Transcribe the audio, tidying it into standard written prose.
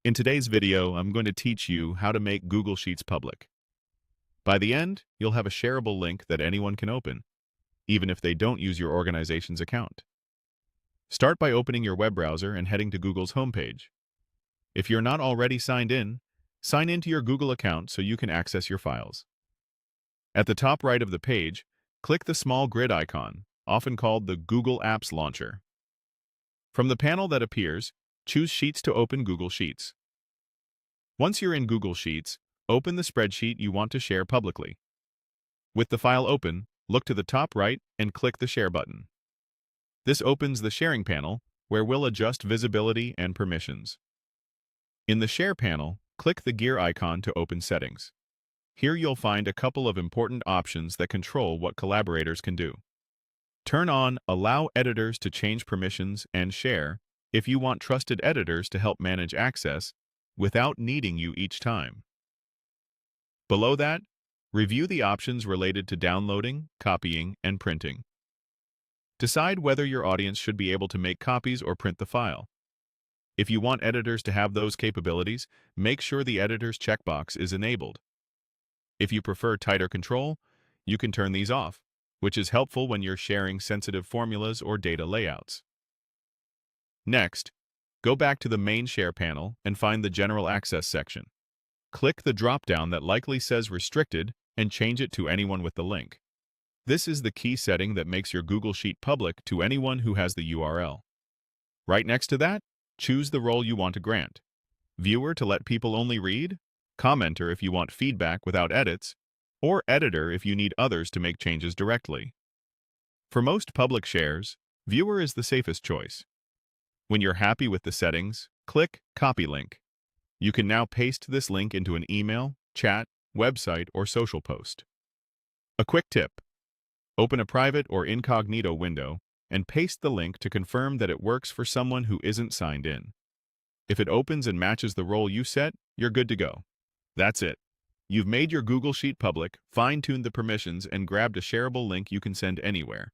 In today's video, I'm going to teach you how to make Google Sheets public. By the end, you'll have a shareable link that anyone can open, even if they don't use your organization's account. Start by opening your web browser and heading to Google's homepage. If you're not already signed in, sign into your Google account so you can access your files. At the top right of the page, click the small grid icon, often called the Google Apps Launcher. From the panel that appears, choose Sheets to open Google Sheets. Once you're in Google Sheets, open the spreadsheet you want to share publicly. With the file open, look to the top right and click the Share button. This opens the Sharing panel, where we'll adjust visibility and permissions. In the Share panel, click the gear icon to open Settings. Here you'll find a couple of important options that control what collaborators can do. Turn on Allow Editors to change permissions and share if you want trusted editors to help manage access without needing you each time. Below that, review the options related to downloading, copying, and printing. Decide whether your audience should be able to make copies or print the file. If you want editors to have those capabilities, make sure the Editors checkbox is enabled. If you prefer tighter control, you can turn these off, which is helpful when you're sharing sensitive formulas or data layouts. Next, go back to the main Share panel and find the General Access section. Click the drop-down that likely says Restricted and change it to anyone with the link. This is the key setting that makes your Google Sheet public to anyone who has the URL. Right next to that, choose the role you want to grant. Viewer to let people only read, commenter if you want feedback without edits, or editor if you need others to make changes directly. For most public shares, viewer is the safest choice. When you're happy with the settings, click Copy Link. You can now paste this link into an email, chat, website, or social post. A quick tip: open a private or incognito window and paste the link to confirm that it works for someone who isn't signed in. If it opens and matches the role you set, you're good to go. That's it. You've made your Google Sheet public, fine-tuned the permissions, and grabbed a shareable link you can send anywhere.